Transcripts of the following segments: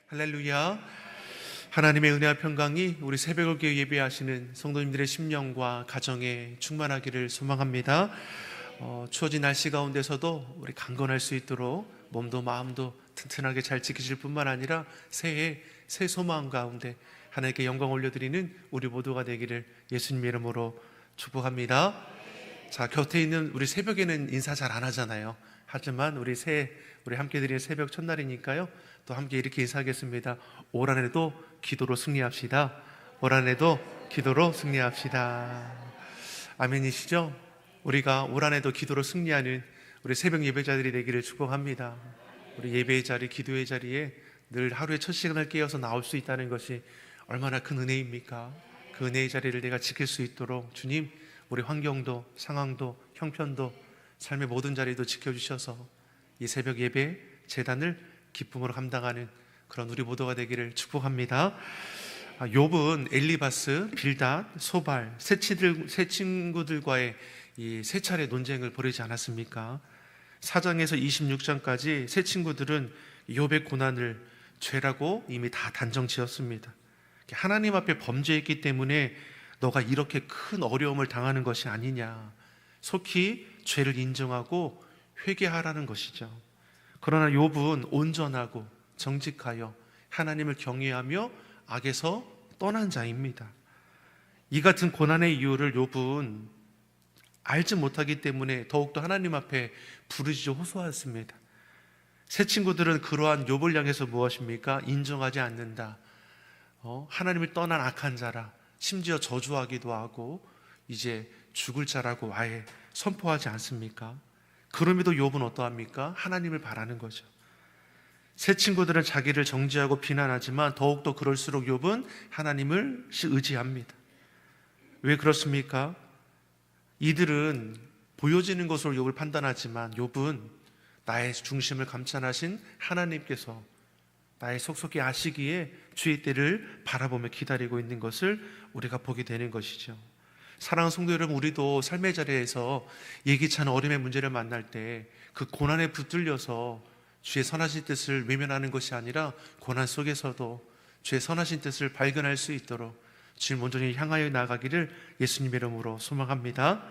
할렐루야. 하나님의 은혜와 평강이 우리 새벽을 교회 예배하시는 성도님들의 심령과 가정에 충만하기를 소망합니다. 추워진 날씨 가운데서도 우리 강건할 수 있도록 몸도 마음도 튼튼하게 잘 지키실 뿐만 아니라 새해 새 소망 가운데 하나님께 영광 올려드리는 우리 모두가 되기를 예수님 이름으로 축복합니다. 자, 곁에 있는 우리 새벽에는 인사 잘 안 하잖아요. 하지만 우리 함께 드리는 새벽 첫날이니까요, 또 함께 이렇게 인사하겠습니다. 올 한해도 기도로 승리합시다. 올 한해도 기도로 승리합시다. 아멘이시죠? 우리가 올 한해도 기도로 승리하는 우리 새벽 예배자들이 되기를 축복합니다. 우리 예배의 자리, 기도의 자리에 늘 하루의 첫 시간을 깨어서 나올 수 있다는 것이 얼마나 큰 은혜입니까? 그 은혜의 자리를 내가 지킬 수 있도록 주님, 우리 환경도 상황도 형편도 삶의 모든 자리도 지켜주셔서 이 새벽 예배 제단을 기쁨으로 감당하는 그런 우리 모두가 되기를 축복합니다. 욥은 엘리바스, 빌닷, 소발 세 친구들과의 이 세 차례 논쟁을 벌이지 않았습니까? 4장에서 26장까지 세 친구들은 욥의 고난을 죄라고 이미 다 단정지었습니다. 하나님 앞에 범죄했기 때문에 너가 이렇게 큰 어려움을 당하는 것이 아니냐, 속히 죄를 인정하고 회개하라는 것이죠. 그러나 욥은 온전하고 정직하여 하나님을 경외하며 악에서 떠난 자입니다. 이 같은 고난의 이유를 욥은 알지 못하기 때문에 더욱더 하나님 앞에 부르짖어 호소하였습니다. 세 친구들은 그러한 욥을 향해서 무엇입니까? 인정하지 않는다, 하나님을 떠난 악한 자라, 심지어 저주하기도 하고 이제 죽을 자라고 아예 선포하지 않습니까? 그럼에도 욥은 어떠합니까? 하나님을 바라는 거죠. 세 친구들은 자기를 정죄하고 비난하지만 더욱더 그럴수록 욥은 하나님을 의지합니다. 왜 그렇습니까? 이들은 보여지는 것으로 욥을 판단하지만 욥은 나의 중심을 감찰하신 하나님께서 나의 속속히 아시기에 주의 때를 바라보며 기다리고 있는 것을 우리가 보게 되는 것이죠. 사랑하는 성도 여러분, 우리도 삶의 자리에서 예기치 않은 어려움의 문제를 만날 때 그 고난에 붙들려서 주의 선하신 뜻을 외면하는 것이 아니라 고난 속에서도 주의 선하신 뜻을 발견할 수 있도록 주님 온전히 향하여 나가기를 예수님 이름으로 소망합니다.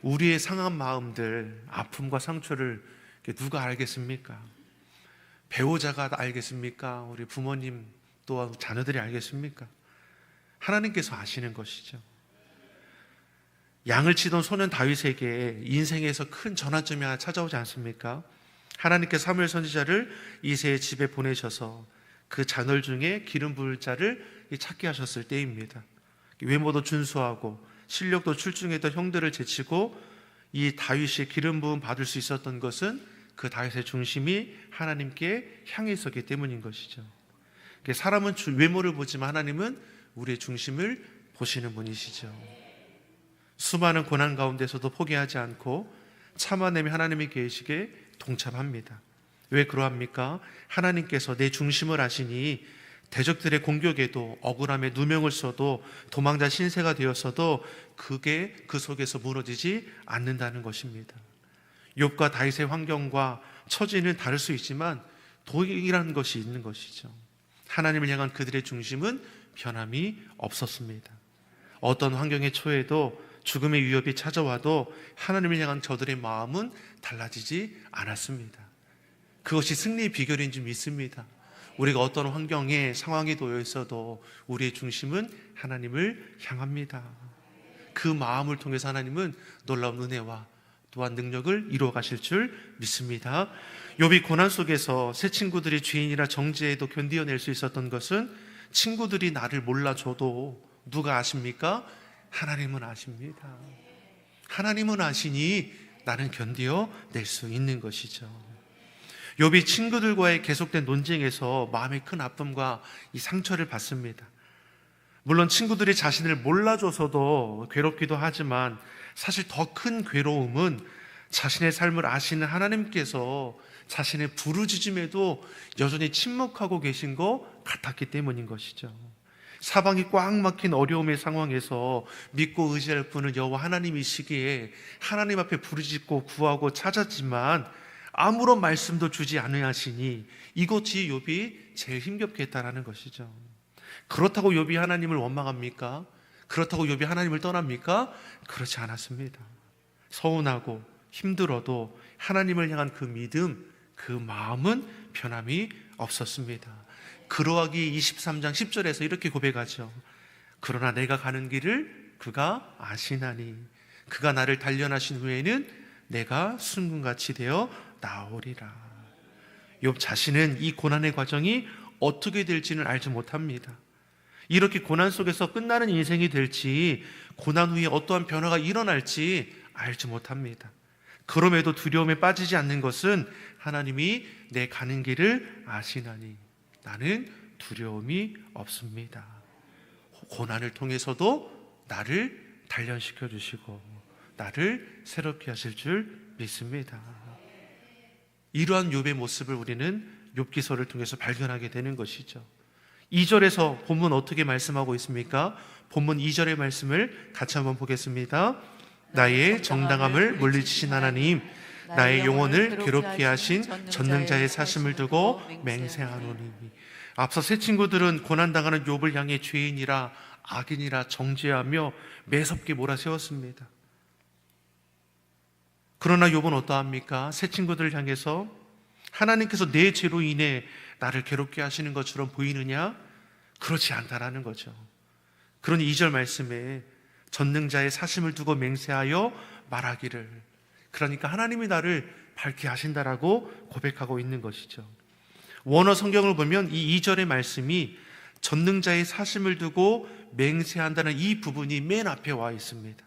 우리의 상한 마음들, 아픔과 상처를 누가 알겠습니까? 배우자가 알겠습니까? 우리 부모님 또한 자녀들이 알겠습니까? 하나님께서 아시는 것이죠. 양을 치던 소년 다윗에게 인생에서 큰 전환점이 하나 찾아오지 않습니까? 하나님께서 사무엘 선지자를 이새의 집에 보내셔서 그 자녀 중에 기름 부을 자를 찾게 하셨을 때입니다. 외모도 준수하고 실력도 출중했던 형들을 제치고 이 다윗이 기름 부음 받을 수 있었던 것은 그 다윗의 중심이 하나님께 향해 있었기 때문인 것이죠. 사람은 외모를 보지만 하나님은 우리의 중심을 보시는 분이시죠. 수많은 고난 가운데서도 포기하지 않고 참아내며 하나님의 계획에 동참합니다. 왜 그러합니까? 하나님께서 내 중심을 아시니 대적들의 공격에도 억울함에 누명을 써도 도망자 신세가 되었어도 그게 그 속에서 무너지지 않는다는 것입니다. 욥과 다윗의 환경과 처지는 다를 수 있지만 동일한 것이 있는 것이죠. 하나님을 향한 그들의 중심은 변함이 없었습니다. 어떤 환경에 처해도 죽음의 위협이 찾아와도 하나님을 향한 저들의 마음은 달라지지 않았습니다. 그것이 승리의 비결인 줄 믿습니다. 우리가 어떤 환경에 상황에 놓여 있어도 우리의 중심은 하나님을 향합니다. 그 마음을 통해서 하나님은 놀라운 은혜와 또한 능력을 이루어 가실 줄 믿습니다. 욥이 고난 속에서 세 친구들이 죄인이라 정죄해도 견디어낼 수 있었던 것은 친구들이 나를 몰라줘도 누가 아십니까? 하나님은 아십니다. 하나님은 아시니 나는 견디어낼 수 있는 것이죠. 욥이 친구들과의 계속된 논쟁에서 마음의 큰 아픔과 이 상처를 받습니다. 물론 친구들이 자신을 몰라줘서도 괴롭기도 하지만 사실 더 큰 괴로움은 자신의 삶을 아시는 하나님께서 자신의 부르짖음에도 여전히 침묵하고 계신 것 같았기 때문인 것이죠. 사방이 꽉 막힌 어려움의 상황에서 믿고 의지할 분은 여호와 하나님이시기에 하나님 앞에 부르짖고 구하고 찾았지만 아무런 말씀도 주지 않으시니 이것이 욥이 제일 힘겹게 했다라는 것이죠. 그렇다고 욥이 하나님을 원망합니까? 그렇다고 욥이 하나님을 떠납니까? 그렇지 않았습니다. 서운하고 힘들어도 하나님을 향한 그 믿음, 그 마음은 변함이 없었습니다. 그러하기 23장 10절에서 이렇게 고백하죠. 그러나 내가 가는 길을 그가 아시나니 그가 나를 단련하신 후에는 내가 순금같이 되어 나오리라. 욥 자신은 이 고난의 과정이 어떻게 될지는 알지 못합니다. 이렇게 고난 속에서 끝나는 인생이 될지, 고난 후에 어떠한 변화가 일어날지 알지 못합니다. 그럼에도 두려움에 빠지지 않는 것은 하나님이 내 가는 길을 아시나니 나는 두려움이 없습니다. 고난을 통해서도 나를 단련시켜 주시고 나를 새롭게 하실 줄 믿습니다. 이러한 욥의 모습을 우리는 욥기서를 통해서 발견하게 되는 것이죠. 2절에서 본문 어떻게 말씀하고 있습니까? 본문 2절의 말씀을 같이 한번 보겠습니다. 나의 정당함을 물리치신 하나님, 나의 영혼을 괴롭게 하신 전능자의 사심을 두고 맹세하노니. 앞서 세 친구들은 고난당하는 욥을 향해 죄인이라 악인이라 정죄하며 매섭게 몰아세웠습니다. 그러나 욥은 어떠합니까? 세 친구들을 향해서 하나님께서 내 죄로 인해 나를 괴롭게 하시는 것처럼 보이느냐? 그렇지 않다라는 거죠. 그러니 2절 말씀에 전능자의 사심을 두고 맹세하여 말하기를, 그러니까 하나님이 나를 밝게 하신다라고 고백하고 있는 것이죠. 원어 성경을 보면 이 2절의 말씀이 전능자의 사심을 두고 맹세한다는 이 부분이 맨 앞에 와 있습니다.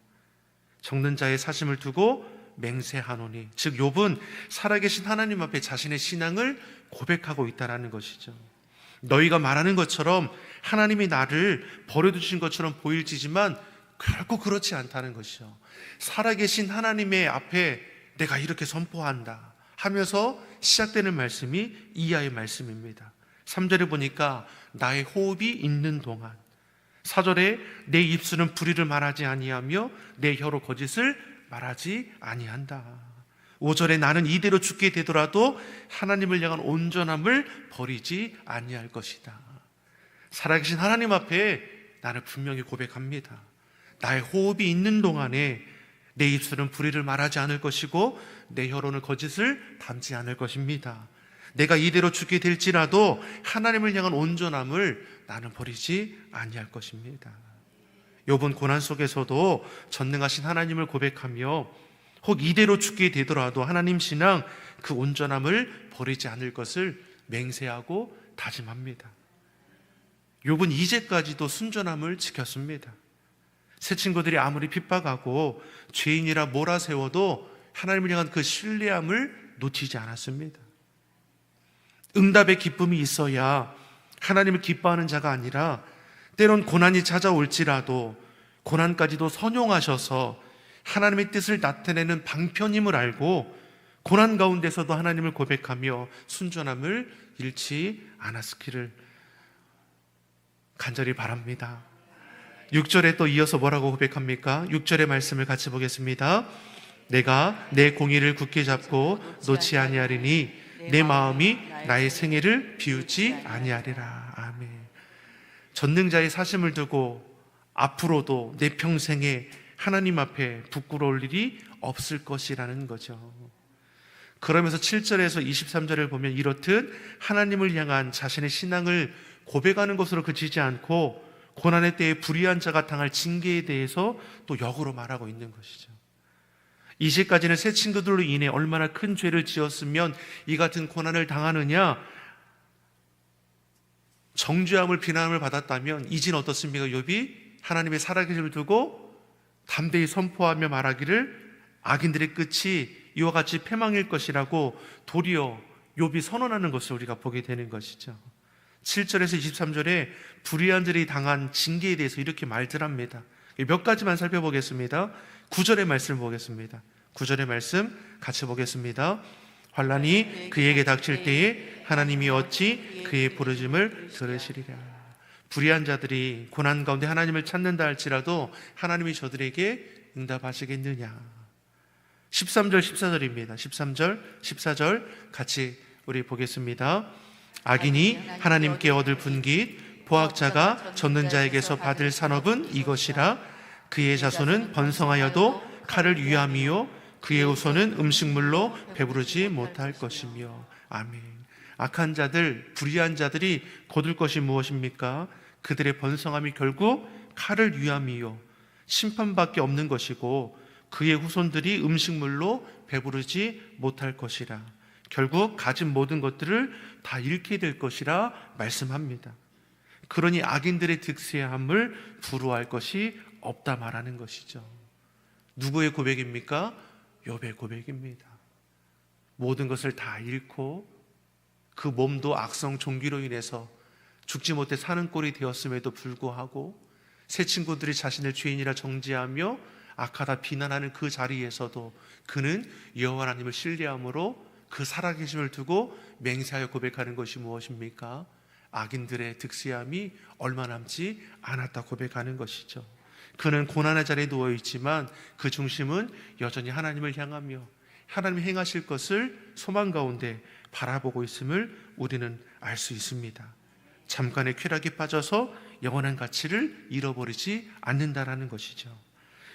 전능자의 사심을 두고 맹세하노니, 즉 욥은 살아계신 하나님 앞에 자신의 신앙을 고백하고 있다는 것이죠. 너희가 말하는 것처럼 하나님이 나를 버려두신 것처럼 보일지만 결코 그렇지 않다는 것이죠. 살아계신 하나님의 앞에 내가 이렇게 선포한다 하면서 시작되는 말씀이 이하의 말씀입니다. 3절에 보니까 나의 호흡이 있는 동안, 4절에 내 입술은 불의를 말하지 아니하며 내 혀로 거짓을 말하지 아니한다. 5절에 나는 이대로 죽게 되더라도 하나님을 향한 온전함을 버리지 아니할 것이다. 살아계신 하나님 앞에 나는 분명히 고백합니다. 나의 호흡이 있는 동안에 내 입술은 불의를 말하지 않을 것이고 내 혀로는 거짓을 담지 않을 것입니다. 내가 이대로 죽게 될지라도 하나님을 향한 온전함을 나는 버리지 아니할 것입니다. 욥은 고난 속에서도 전능하신 하나님을 고백하며 혹 이대로 죽게 되더라도 하나님 신앙, 그 온전함을 버리지 않을 것을 맹세하고 다짐합니다. 욥은 이제까지도 순전함을 지켰습니다. 세 친구들이 아무리 핍박하고 죄인이라 몰아세워도 하나님을 향한 그 신뢰함을 놓치지 않았습니다. 응답의 기쁨이 있어야 하나님을 기뻐하는 자가 아니라 때론 고난이 찾아올지라도 고난까지도 선용하셔서 하나님의 뜻을 나타내는 방편임을 알고 고난 가운데서도 하나님을 고백하며 순전함을 잃지 않았기를 간절히 바랍니다. 6절에 또 이어서 뭐라고 고백합니까? 6절의 말씀을 같이 보겠습니다. 내가 내 공의를 굳게 잡고 놓지 아니하리니 내 마음이 나의 생애를 비우지 아니하리라. 아멘. 전능자의 사심을 두고 앞으로도 내 평생에 하나님 앞에 부끄러울 일이 없을 것이라는 거죠. 그러면서 7절에서 23절을 보면 이렇듯 하나님을 향한 자신의 신앙을 고백하는 것으로 그치지 않고 고난의 때에 불의한 자가 당할 징계에 대해서 또 역으로 말하고 있는 것이죠. 이제까지는 세 친구들로 인해 얼마나 큰 죄를 지었으면 이 같은 고난을 당하느냐, 정죄함을 비난함을 받았다면 이제는 어떻습니까? 욥이 하나님의 살아계심을 두고 담대히 선포하며 말하기를 악인들의 끝이 이와 같이 패망일 것이라고 도리어 욥이 선언하는 것을 우리가 보게 되는 것이죠. 7절에서 23절에 불의한 자들이 당한 징계에 대해서 이렇게 말들 합니다. 몇 가지만 살펴보겠습니다. 9절의 말씀을 보겠습니다. 9절의 말씀 같이 보겠습니다. 환난이 그에게 닥칠 때에 하나님이 어찌 그의 부르짖음을 들으시리라. 불의한 자들이 고난 가운데 하나님을 찾는다 할지라도 하나님이 저들에게 응답하시겠느냐. 13절 14절입니다. 13절 14절 같이 우리 보겠습니다. 악인이 하나님께 얻을 분깃, 포학자가 젖는 자에게서 받을 산업은 이것이라. 그의 자손은 번성하여도 칼을 위함이요 그의 후손은 음식물로 배부르지 못할 것이며. 아멘. 악한 자들, 불의한 자들이 거둘 것이 무엇입니까? 그들의 번성함이 결국 칼을 위함이요 심판밖에 없는 것이고, 그의 후손들이 음식물로 배부르지 못할 것이라. 결국 가진 모든 것들을 다 잃게 될 것이라 말씀합니다. 그러니 악인들의 득세함을 부러워할 것이 없다 말하는 것이죠. 누구의 고백입니까? 욥의 고백입니다. 모든 것을 다 잃고 그 몸도 악성 종기로 인해서 죽지 못해 사는 꼴이 되었음에도 불구하고 새 친구들이 자신을 죄인이라 정죄하며 악하다 비난하는 그 자리에서도 그는 여호와 하나님을 신뢰함으로 그 살아계심을 두고 맹세하여 고백하는 것이 무엇입니까? 악인들의 득세함이 얼마 남지 않았다 고백하는 것이죠. 그는 고난의 자리에 누워있지만 그 중심은 여전히 하나님을 향하며 하나님이 행하실 것을 소망 가운데 바라보고 있음을 우리는 알 수 있습니다. 잠깐의 쾌락에 빠져서 영원한 가치를 잃어버리지 않는다라는 것이죠.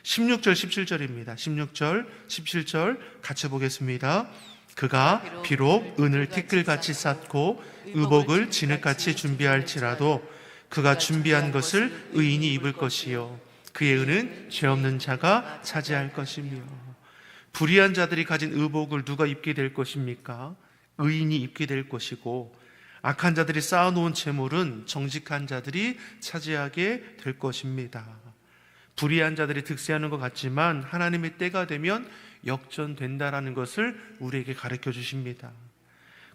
16절 17절입니다. 16절 17절 같이 보겠습니다. 그가 비록 은을 티끌같이 쌓고 의복을 진흙같이 준비할지라도 그가 준비한 것을 의인이 입을 것이요 그의 은은 죄 없는 자가 차지할 것이며. 불의한 자들이 가진 의복을 누가 입게 될 것입니까? 의인이 입게 될 것이고, 악한 자들이 쌓아놓은 재물은 정직한 자들이 차지하게 될 것입니다. 불의한 자들이 득세하는 것 같지만 하나님의 때가 되면 역전된다라는 것을 우리에게 가르쳐 주십니다.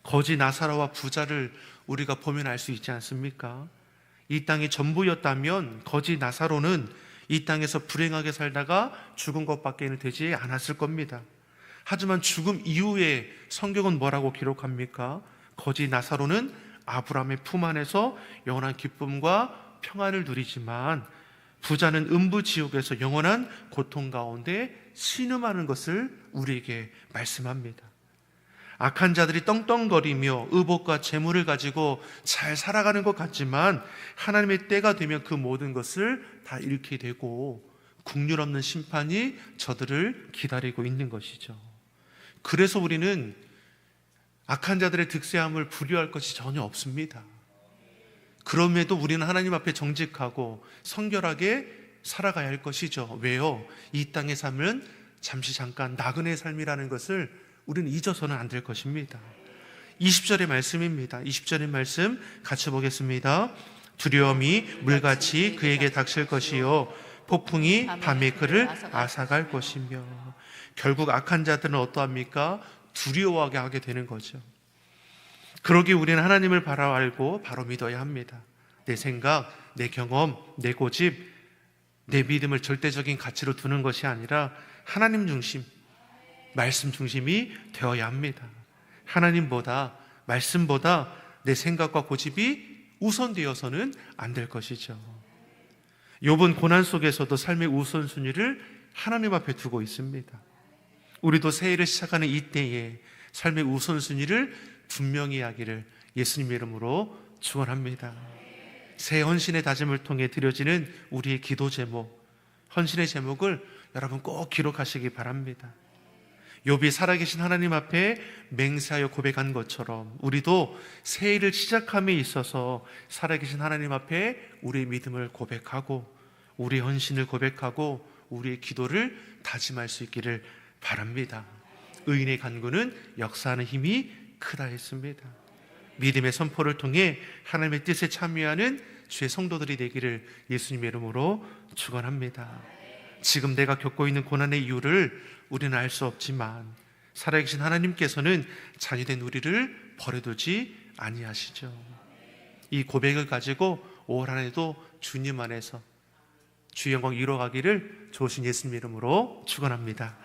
거지 나사로와 부자를 우리가 보면 알 수 있지 않습니까? 이 땅이 전부였다면 거지 나사로는 이 땅에서 불행하게 살다가 죽은 것밖에는 되지 않았을 겁니다. 하지만 죽음 이후에 성경은 뭐라고 기록합니까? 거지 나사로는 아브라함의 품 안에서 영원한 기쁨과 평안을 누리지만 부자는 음부지옥에서 영원한 고통 가운데 신음하는 것을 우리에게 말씀합니다. 악한 자들이 떵떵거리며 의복과 재물을 가지고 잘 살아가는 것 같지만 하나님의 때가 되면 그 모든 것을 다 잃게 되고 국률 없는 심판이 저들을 기다리고 있는 것이죠. 그래서 우리는 악한 자들의 득세함을 부려할 것이 전혀 없습니다. 그럼에도 우리는 하나님 앞에 정직하고 성결하게 살아가야 할 것이죠. 왜요? 이 땅의 삶은 잠시 잠깐 나그네의 삶이라는 것을 우리는 잊어서는 안 될 것입니다. 20절의 말씀입니다. 20절의 말씀 같이 보겠습니다. 두려움이 물같이 그에게 닥칠 것이요 폭풍이 밤에 그를 앗아갈 것이며. 결국 악한 자들은 어떠합니까? 두려워하게 하게 되는 거죠. 그러기 우리는 하나님을 바로 알고 바로 믿어야 합니다. 내 생각, 내 경험, 내 고집, 내 믿음을 절대적인 가치로 두는 것이 아니라 하나님 중심, 말씀 중심이 되어야 합니다. 하나님보다, 말씀보다 내 생각과 고집이 우선되어서는 안 될 것이죠. 욥은 고난 속에서도 삶의 우선순위를 하나님 앞에 두고 있습니다. 우리도 새해를 시작하는 이때에 삶의 우선순위를 분명히 하기를 예수님 이름으로 축원합니다. 새 헌신의 다짐을 통해 드려지는 우리의 기도 제목, 헌신의 제목을 여러분 꼭 기록하시기 바랍니다. 욥이 살아계신 하나님 앞에 맹세하여 고백한 것처럼 우리도 새해를 시작함에 있어서 살아계신 하나님 앞에 우리의 믿음을 고백하고 우리의 헌신을 고백하고 우리의 기도를 다짐할 수 있기를 바랍니다. 의인의 간구는 역사하는 힘이 크다 했습니다. 믿음의 선포를 통해 하나님의 뜻에 참여하는 주의 성도들이 되기를 예수님의 이름으로 축원합니다. 지금 내가 겪고 있는 고난의 이유를 우리는 알 수 없지만 살아계신 하나님께서는 자녀된 우리를 버려두지 아니하시죠. 이 고백을 가지고 올 한 해도 주님 안에서 주의 영광 이루어가기를 좋으신 예수님 이름으로 축원합니다.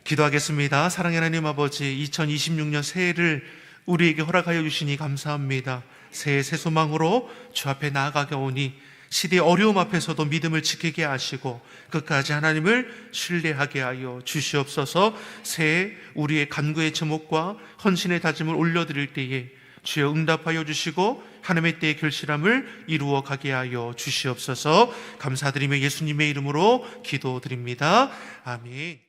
기도하겠습니다. 사랑의 하나님 아버지, 2026년 새해를 우리에게 허락하여 주시니 감사합니다. 새해 새 소망으로 주 앞에 나아가게 오니 시대의 어려움 앞에서도 믿음을 지키게 하시고 끝까지 하나님을 신뢰하게 하여 주시옵소서. 새해 우리의 간구의 제목과 헌신의 다짐을 올려드릴 때에 주여 응답하여 주시고 하나님의 때의 결실함을 이루어 가게 하여 주시옵소서. 감사드리며 예수님의 이름으로 기도드립니다. 아멘.